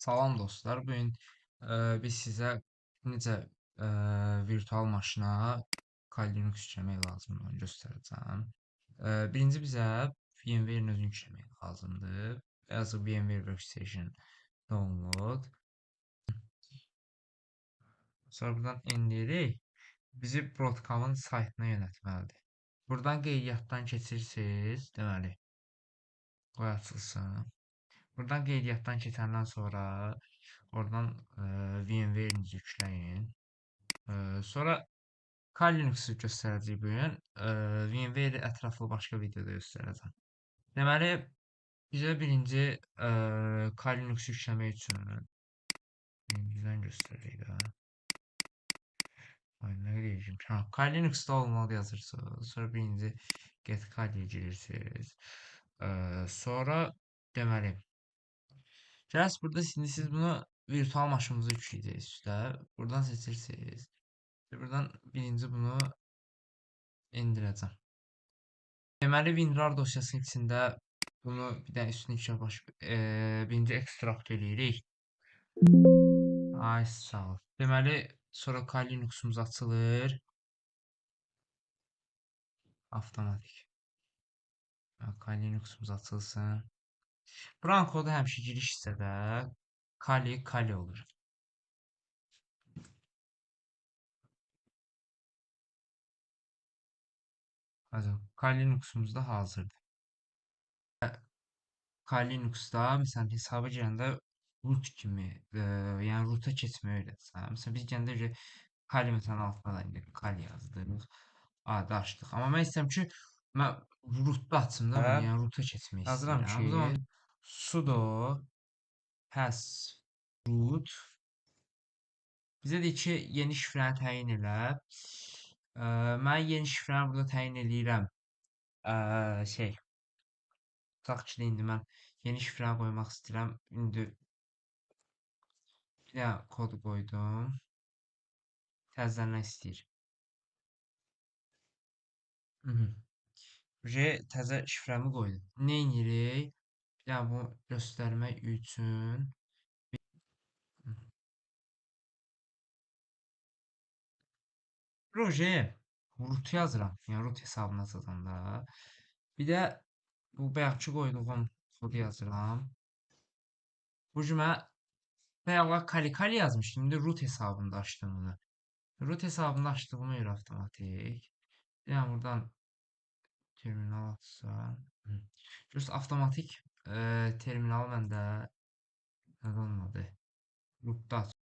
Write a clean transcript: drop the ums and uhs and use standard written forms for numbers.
Salam dostlar. Bu gün biz sizə necə virtual maşına Kali Linux yükləmək lazımdır onu göstərəcəm. Birinci bizə VMware-in özünü yükləmək lazımdır. Yazıq VMware Workstation download. Sonra buradan endirik. Bizi Broadcom-un saytına yönəltməlidir. Buradan qeydiyyatdan keçirsiniz. Deməli, qoy açılsın. Buradan qeydiyyatdan keçəndən sonra oradan VMware-inizi yükləyin. Sonra Kali Linux'u göstərəcək bu gün. VMware ətraflı başqa videoda göstərəcəm. Deməli, bizə birinci Kali Linux'u yükləmək üçün birincidən göstərək də. Ay, nə deyəcəm? Kali Linux'da olmalı yazırsınız. Sonra birinci get Kali'ye girirsiniz. Sonra deməli, gəlin burada şimdi siz bunu virtual maşınınıza yükləyəcəksiniz üstə. Buradan seçirsiniz. Buradan birinci bunu indirəcəm. Deməli, WinRAR dosyasının içində bunu bir də üstünü birinci ekstrakt eləyirik. Ay sağ ol. Deməli, sonra Kali Linux'umuz açılır. Avtomatik. Kali Linux'umuz açılsın. Buranın kodu həmişə giriş hissədə Kali olur. Kali Linux'umuz da hazırdır. Kali Linux'da məsələn hesaba girəndə root kimi, yəni roota keçməyi öyrətsən. Məsələn biz gəldikcə Kali məsələn altına da indi Kali yazdıq. Adı açdıq. Amma mən istəyirəm ki, mən rootda açım da bunu, yəni roota keçmək istəyirəm ki, o zaman sudo has root bizə deyir ki, yeni şifrəni təyin elə. Mən yeni şifrəni burada təyin eləyirəm. Tutaq ki, indi mən yeni şifrəni qoymaq istəyirəm. İndi bir dənə kod qoydum. Təzədən nə istəyir? Təzə şifrəmi qoydum. Nə edirik? Bir dənə bunu göstərmək üçün root yazıram. Yəni root hesabına açacağam da. Bir də bu bayaqkı qoyduğum kodu yazıram. Bu cümlə bayaqlar Kali yazmışdım. İndi root hesabında açdım bunu. Root hesabında açdığıma görə avtomatik. Yəni buradan terminal açsam. Just avtomatik terminal məndə nədə olmadı. Rootda aç.